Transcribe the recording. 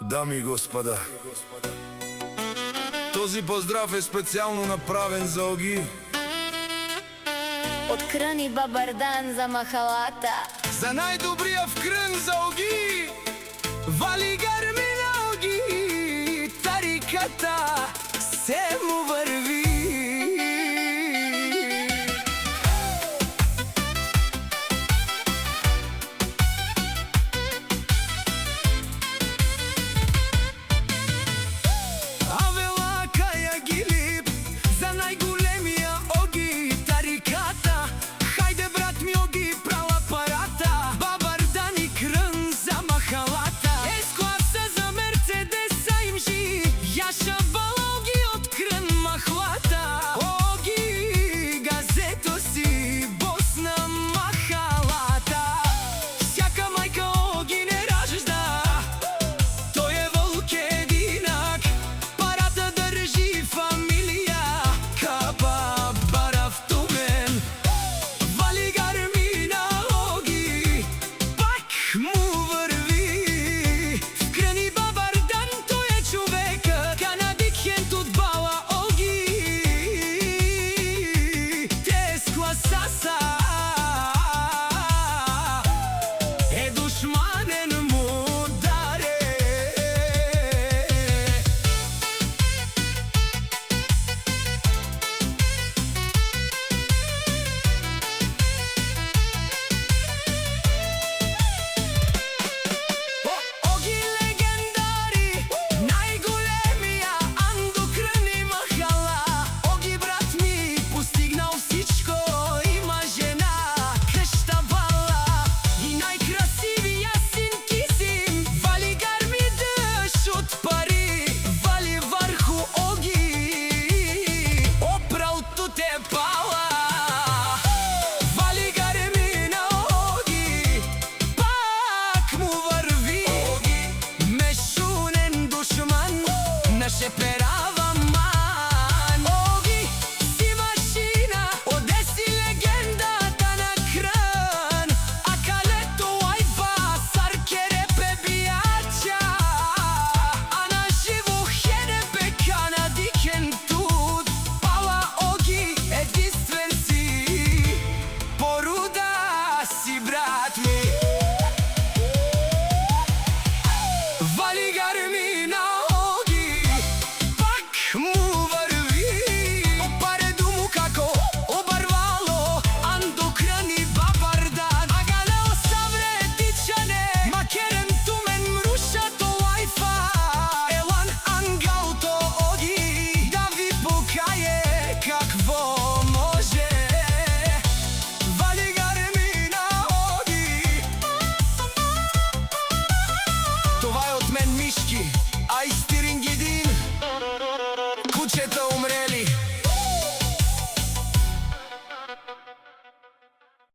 Дами и господа, този поздрав е специално направен за Оги. Од Крн и Бабардан за махалата, За най-добрия в Крън за Оги, вали гърми на Оги, тариката се му върви. За най-големия Оги, тариката. Хайде, брат ми, Оги, прала парата. Бабардан и Крън за махалата. С-класа за Мерцедеса им жи. Яша бала Оги от Крън махлата. Оги, газето си, бос на махалата. Всяка майка Оги не ражда, той е вълк единак. Парата държи фамилия, капа бара в Тумен. Вали гарми на Оги, пак му върви. В Крън и Бабардан той е човекът, канадикент от бала Оги. Те с класа са, е душманен му даре. Оги легендари, най-големия Андо, Крън и махала. Оги, брат ми, постигнал всичко, има жена, къща бала и най-красивия син Кизим. Вали гарми дъжд от пари, вали върху Оги, опрал туте пала. Вали гарми на Оги, пак му върви. Мешунен душман, нашеперава ман. Оги си машина, одеси легендата на Крън. А калето лайва, саркерепе бияча. А на живо хенепе канадикен тут. Пала Оги, единствен си, поруда си, брат ми. Вали